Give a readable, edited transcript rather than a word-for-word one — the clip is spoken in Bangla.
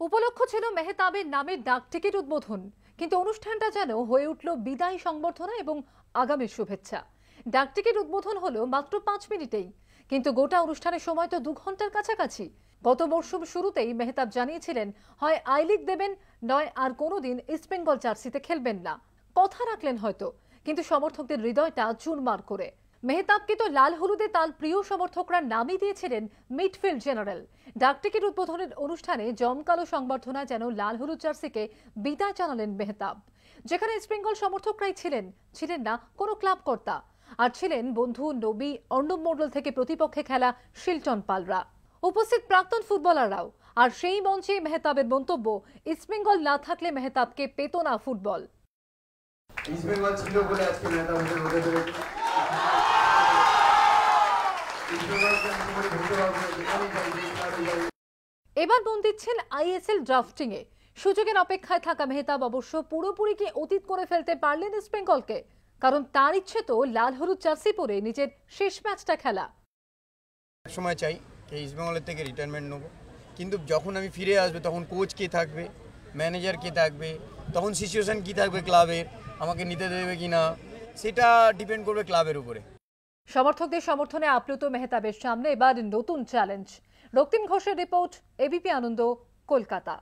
উপলক্ষ ছিল মেহতাবের নামের ডাক টিকিট উদ্বোধন, কিন্তু অনুষ্ঠানটা যেন হয়ে উঠল বিদায় সংবর্ধনা এবং আগামীর শুভেচ্ছা। ডাক টিকিট উদ্বোধন হলো মাত্র 5 মিনিটেই, কিন্তু গোটা অনুষ্ঠানের সময় তো 2 ঘন্টার কাছাকাছি। গত মরশুম শুরুতেই মেহতাব জানিয়েছিলেন হয় আই লিগ দেবেন, নয় আর কোনোদিন ইস্টবেঙ্গল জার্সিতে খেলবেন না। কথা রাখলেন হয়তো, কিন্তু সমর্থকদের হৃদয়টা চুরমার করে। মেহতাবকে তো লাল হলুদে তার প্রিয় সমর্থকরা নামই দিয়েছিলেন মিডফিল্ড জেনারেল। ডাকটিকিট উদ্বোধনের অনুষ্ঠানে জমকালো সংবর্ধনা যেন লাল হলুদ জার্সিকে বিদায় জানালেন মেহতাব, যেখানে ইস্টবেঙ্গল সমর্থকরাই ছিলেন না কোনো ক্লাব কর্তা, আর ছিলেন বন্ধু নবী অর্ণব মণ্ডল থেকে প্রতিপক্ষে খেলা শিলটন পালরা, উপস্থিত প্রাক্তন ফুটবলাররাও। আর সেই মঞ্চে মেহতাবের মন্তব্য, ইস্টবেঙ্গল না থাকলে মেহতাবকে পেত না ফুটবল। ইস্টবেঙ্গল ছিল বলে আজকে মেহতাব হোসেন হতে পেরেছে। এবার মন দিচ্ছেন আইএসএল ড্রাফটিং এ। সুযোগের অপেক্ষায় থাকা মেহতাব অবশ্য পুরোপুরি কি অতীত করে ফেলতে পারলেন ইস্টবেঙ্গলকে, কারণ তার ইচ্ছে তো লাল হলুদ জার্সি পরে নিজের শেষ ম্যাচটা খেলা। এক সময় চাই যে ইস্টবেঙ্গলের থেকে রিটায়ারমেন্ট নেবো, কিন্তু যখন আমি ফিরে আসবে তখন কোচ কে থাকবে, ম্যানেজার কে থাকবে, তখন সিচুয়েশন কি থাকবে ক্লাবের, আমাকে নিতে দেবে কিনা, সেটা ডিপেন্ড করবে ক্লাবের উপরে। সমর্থকদের সমর্থনে আপ্লুত মেহতাবের সামনে এবার নতুন চ্যালেঞ্জ। রক্তিম ঘোষের রিপোর্ট, এবিপি আনন্দ, কলকাতা।